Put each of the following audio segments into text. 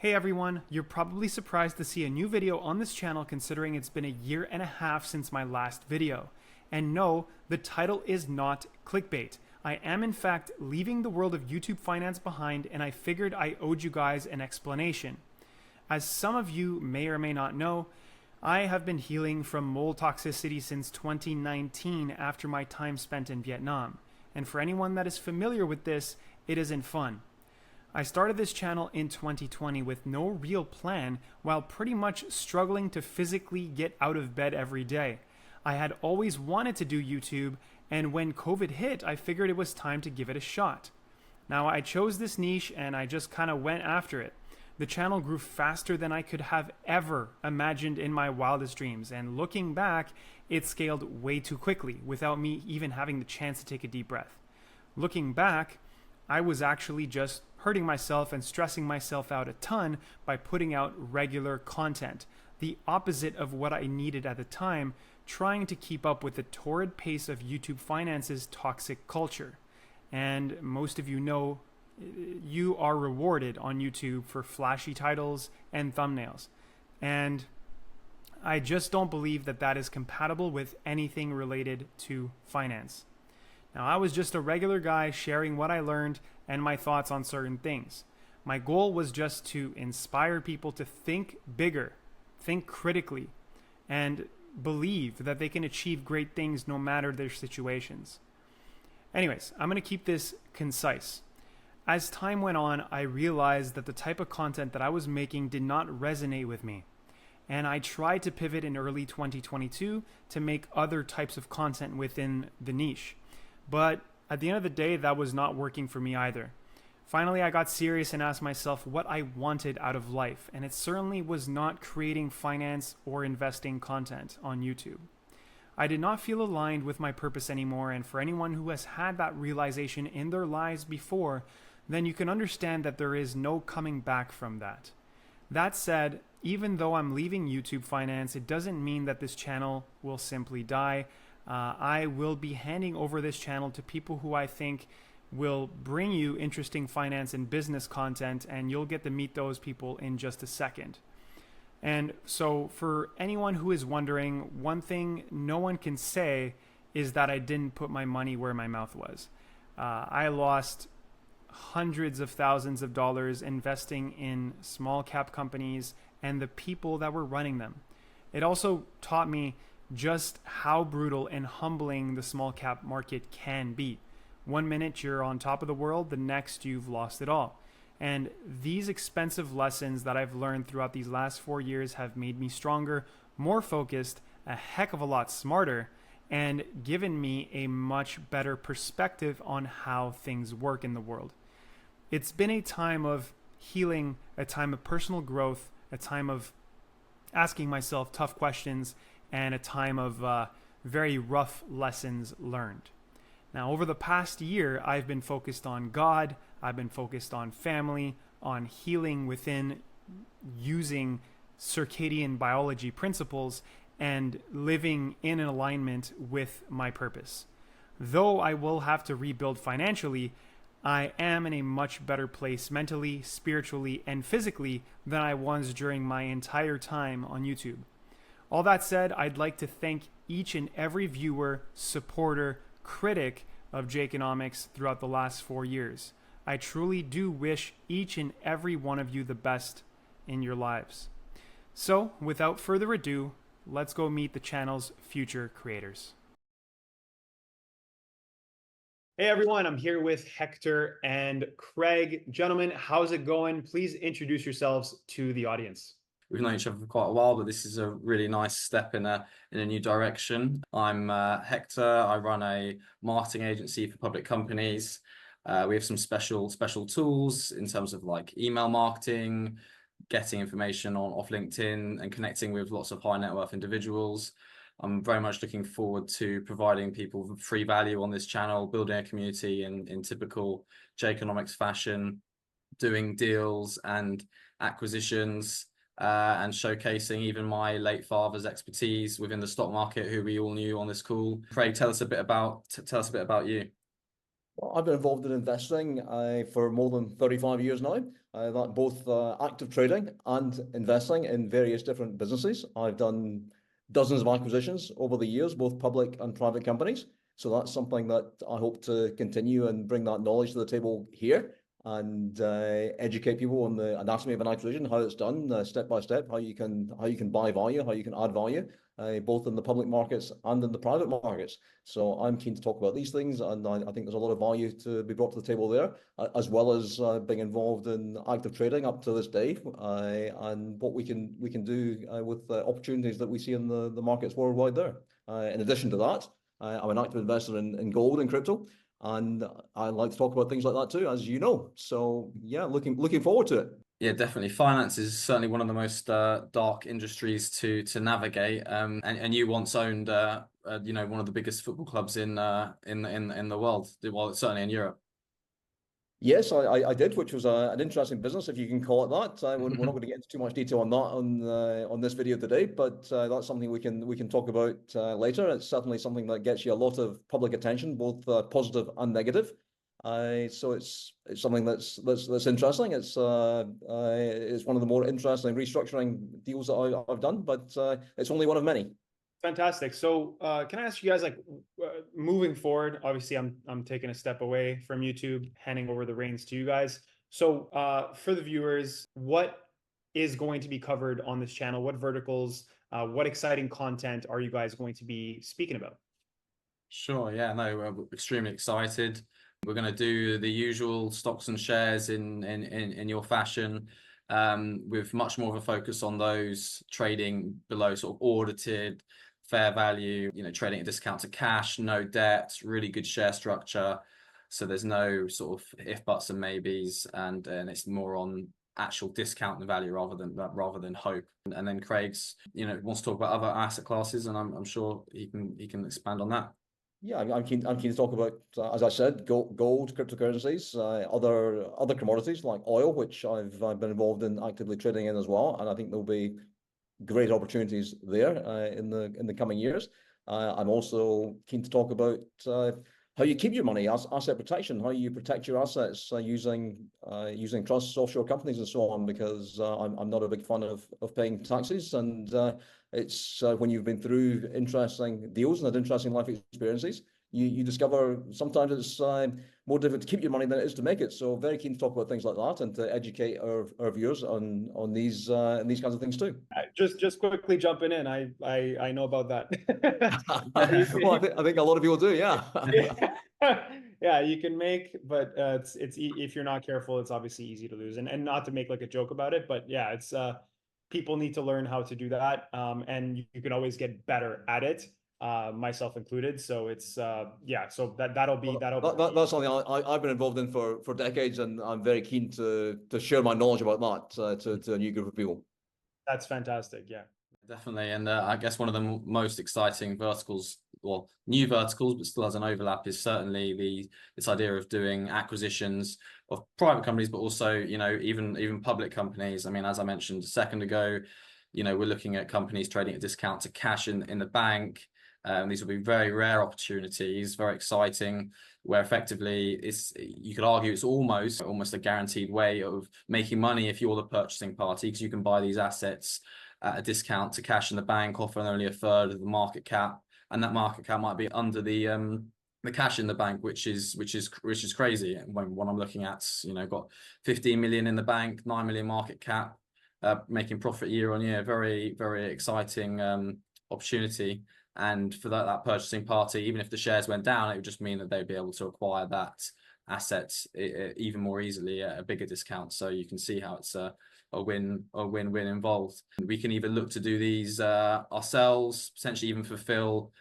Hey everyone, you're probably surprised to see a new video on this channel considering it's been a year and a half since my last video. And no, the title is not clickbait. I am in fact leaving the world of YouTube finance behind, and I figured I owed you guys an explanation. As some of you may or may not know, I have been healing from mold toxicity since 2019 after my time spent in Vietnam. And for anyone that is familiar with this, it isn't fun. I started this channel in 2020 with no real plan while pretty much struggling to physically get out of bed every day. I had always wanted to do YouTube, and when COVID hit, I figured it was time to give it a shot. Now, I chose this niche and I just kind of went after it. The channel grew faster than I could have ever imagined in my wildest dreams, and looking back, it scaled way too quickly without me even having the chance to take a deep breath. Looking back, I was actually just hurting myself and stressing myself out a ton by putting out regular content, the opposite of what I needed at the time, trying to keep up with the torrid pace of YouTube finance's toxic culture. And most of you know, you are rewarded on YouTube for flashy titles and thumbnails. And I just don't believe that that is compatible with anything related to finance. Now, I was just a regular guy sharing what I learned and my thoughts on certain things. My goal was just to inspire people to think bigger, think critically, and believe that they can achieve great things no matter their situations. Anyways, I'm going to keep this concise. As time went on, I realized that the type of content that I was making did not resonate with me. And I tried to pivot in early 2022 to make other types of content within the niche. But at the end of the day, that was not working for me either. Finally, I got serious and asked myself what I wanted out of life, and it certainly was not creating finance or investing content on YouTube. I did not feel aligned with my purpose anymore, and for anyone who has had that realization in their lives before, then you can understand that there is no coming back from that. That said, even though I'm leaving YouTube finance, it doesn't mean that this channel will simply die. I will be handing over this channel to people who I think will bring you interesting finance and business content, and you'll get to meet those people in just a second. And so for anyone who is wondering, one thing no one can say is that I didn't put my money where my mouth was. I lost hundreds of thousands of dollars investing in small cap companies and the people that were running them. It also taught me just how brutal and humbling the small cap market can be. One minute you're on top of the world, the next you've lost it all. And these expensive lessons that I've learned throughout these last 4 years have made me stronger, more focused, a heck of a lot smarter, and given me a much better perspective on how things work in the world. It's been a time of healing, a time of personal growth, a time of asking myself tough questions, and a time of very rough lessons learned. Now, over the past year, I've been focused on God, I've been focused on family, on healing within using circadian biology principles and living in an alignment with my purpose. Though I will have to rebuild financially, I am in a much better place mentally, spiritually, and physically than I was during my entire time on YouTube. All that said, I'd like to thank each and every viewer, supporter, critic of Jakeonomics throughout the last 4 years. I truly do wish each and every one of you the best in your lives. So, without further ado, let's go meet the channel's future creators. Hey everyone, I'm here with Hector and Craig. Gentlemen, how's it going? Please introduce yourselves to the audience. We've known each other for quite a while, but this is a really nice step in a new direction. I'm Hector. I run a marketing agency for public companies. We have some special tools in terms of like email marketing, getting information off LinkedIn, and connecting with lots of high net worth individuals. I'm very much looking forward to providing people with free value on this channel, building a community in typical Jakeonomics fashion, doing deals and acquisitions, and showcasing even my late father's expertise within the stock market, who we all knew on this call. Craig, tell us a bit about you. Well, I've been involved in investing for more than 35 years now. That both active trading and investing in various different businesses. I've done dozens of acquisitions over the years, both public and private companies. So that's something that I hope to continue and bring that knowledge to the table here and educate people on the anatomy of an acquisition, how it's done step by step, how you can buy value, how you can add value, both in the public markets and in the private markets. So I'm keen to talk about these things, and I think there's a lot of value to be brought to the table there, as well as being involved in active trading up to this day, and what we can do with opportunities that we see in the markets worldwide there. In addition to that, I'm an active investor in gold and crypto, and I like to talk about things like that too, as you know. So yeah, looking forward to it. Yeah, definitely. Finance is certainly one of the most dark industries to navigate. And you once owned one of the biggest football clubs in the world. Well, certainly in Europe. Yes, I did, which was an interesting business, if you can call it that. We're not going to get into too much detail on that on this video today, but that's something we can talk about later. It's certainly something that gets you a lot of public attention, both positive and negative. So it's something that's interesting. It's one of the more interesting restructuring deals that I've done, but it's only one of many. Fantastic. So can I ask you guys, like, moving forward, obviously I'm taking a step away from YouTube, handing over the reins to you guys. So for the viewers, what is going to be covered on this channel? What verticals, what exciting content are you guys going to be speaking about? Sure. Yeah. No, we're extremely excited. We're going to do the usual stocks and shares in your fashion, with much more of a focus on those trading below sort of audited fair value, trading at discount to cash, no debt, really good share structure. So there's no sort of if, buts, and maybes, and it's more on actual discount and value rather than hope. And then Craig's, wants to talk about other asset classes, and I'm sure he can expand on that. Yeah, I'm keen to talk about, as I said, gold, cryptocurrencies, other commodities like oil, which I've been involved in actively trading in as well, and I think there'll be great opportunities there in the coming years. I'm also keen to talk about how you keep your money, asset protection, how you protect your assets using trusts, offshore companies, and so on. Because I'm not a big fan of paying taxes, and it's when you've been through interesting deals and had interesting life experiences, you discover sometimes it's more difficult to keep your money than it is to make it. So very keen to talk about things like that and to educate our viewers on these kinds of things too. Just quickly jumping in, I know about that. Well, I think a lot of people do, yeah. Yeah, you can make, but if you're not careful, it's obviously easy to lose. And not to make like a joke about it, but yeah, it's people need to learn how to do that, and you can always get better at it, myself included. So it's yeah, so that'll be. That's something I've been involved in for decades, and I'm very keen to share my knowledge about that to a new group of people. That's fantastic. Yeah. Definitely. And I guess one of the most exciting verticals, well, new verticals, but still has an overlap, is certainly this idea of doing acquisitions of private companies, but also, even public companies. I mean, as I mentioned a second ago, we're looking at companies trading at discount to cash in the bank. These will be very rare opportunities, very exciting, where effectively you could argue it's almost a guaranteed way of making money if you're the purchasing party, because you can buy these assets at a discount to cash in the bank, often only a third of the market cap, and that market cap might be under the cash in the bank, which is crazy. When I'm looking at, got 15 million in the bank, 9 million market cap, making profit year on year, very, very exciting opportunity. And for that purchasing party, even if the shares went down, it would just mean that they'd be able to acquire that asset even more easily at a bigger discount. So you can see how it's a win-win involved. We can either look to do these ourselves, potentially even fulfill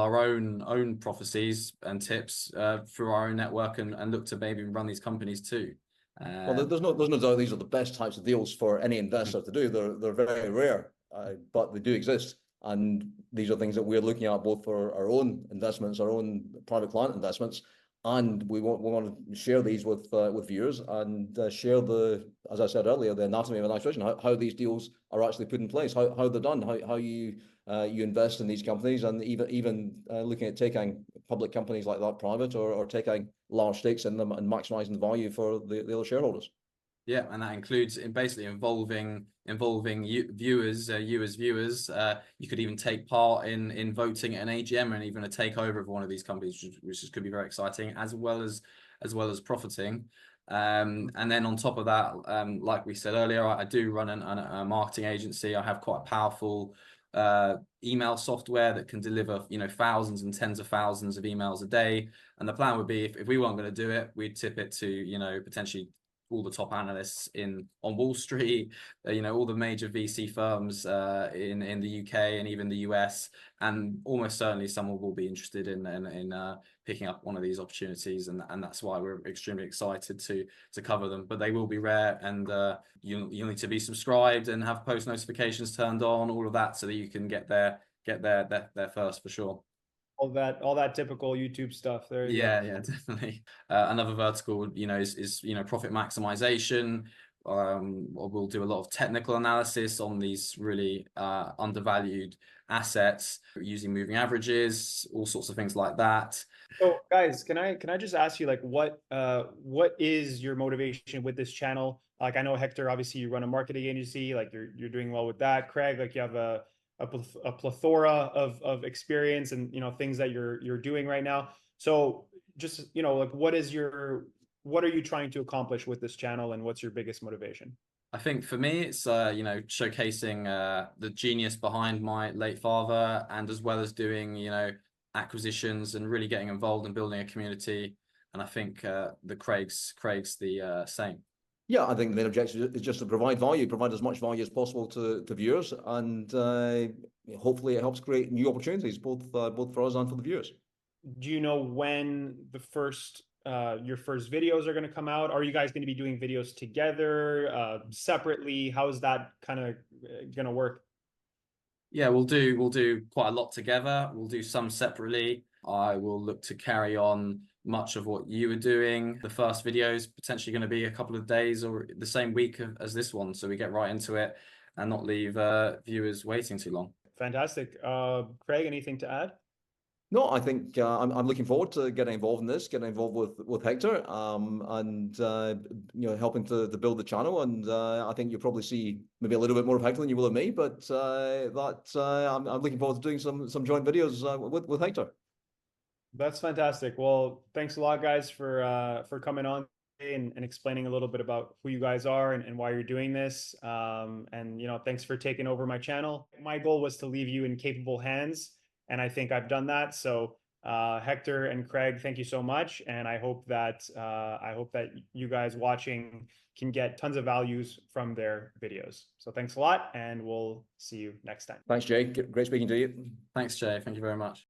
our own prophecies and tips through our own network, and look to maybe run these companies too. Well, there's no doubt these are the best types of deals for any investor to do. They're very rare, but they do exist. And these are things that we're looking at both for our own investments, our own private client investments, and we want to share these with viewers and share as I said earlier, the anatomy of an acquisition, how these deals are actually put in place, how they're done, how you invest in these companies, and even looking at taking public companies like that private, or taking large stakes in them and maximizing the value for the other shareholders. Yeah, and that includes basically involving viewers, you as viewers. You could even take part in voting at an AGM and even a takeover of one of these companies, which could be very exciting, as well as profiting. And then on top of that, like we said earlier, I do run a marketing agency. I have quite a powerful email software that can deliver, thousands and tens of thousands of emails a day. And the plan would be, if we weren't going to do it, we'd tip it to, potentially all the top analysts on Wall Street, all the major VC firms in the UK and even the US, and almost certainly someone will be interested in picking up one of these opportunities, and that's why we're extremely excited to cover them. But they will be rare, and you'll need to be subscribed and have post notifications turned on, all of that, so that you can get there first for sure. All that typical YouTube stuff. There you go. Yeah, definitely. Another vertical, is profit maximization. We'll do a lot of technical analysis on these really undervalued assets using moving averages, all sorts of things like that. So guys, can I just ask you, like, what is your motivation with this channel? Like, I know Hector, obviously you run a marketing agency, like you're doing well with that. Craig, like you have a plethora of experience and things that you're doing right now. So just like what are you trying to accomplish with this channel, and what's your biggest motivation? I think for me, it's showcasing the genius behind my late father, and as well as doing acquisitions and really getting involved in building a community. And I think the Craig's the same. Yeah, I think the main objective is just to provide as much value as possible to viewers, and hopefully it helps create new opportunities both for us and for the viewers. Do you know when your first videos are going to come out? Are you guys going to be doing videos together, separately? How is that kind of going to work? Yeah, we'll do quite a lot together. We'll do some separately. I will look to carry on much of what you were doing. The first video is potentially going to be a couple of days or the same week as this one, so we get right into it and not leave viewers waiting too long. Fantastic. Craig, anything to add? No, I think I'm looking forward to getting involved in this, getting involved with Hector, and helping to build the channel. And I think you'll probably see maybe a little bit more of Hector than you will of me, but I'm looking forward to doing some joint videos with Hector. That's fantastic. Well, thanks a lot, guys, for coming on today and explaining a little bit about who you guys are and why you're doing this. And thanks for taking over my channel. My goal was to leave you in capable hands, and I think I've done that. So Hector and Craig, thank you so much, and I hope that you guys watching can get tons of values from their videos. So thanks a lot, and we'll see you next time. Thanks, Jay. Great speaking to you. Thanks, Jay. Thank you very much.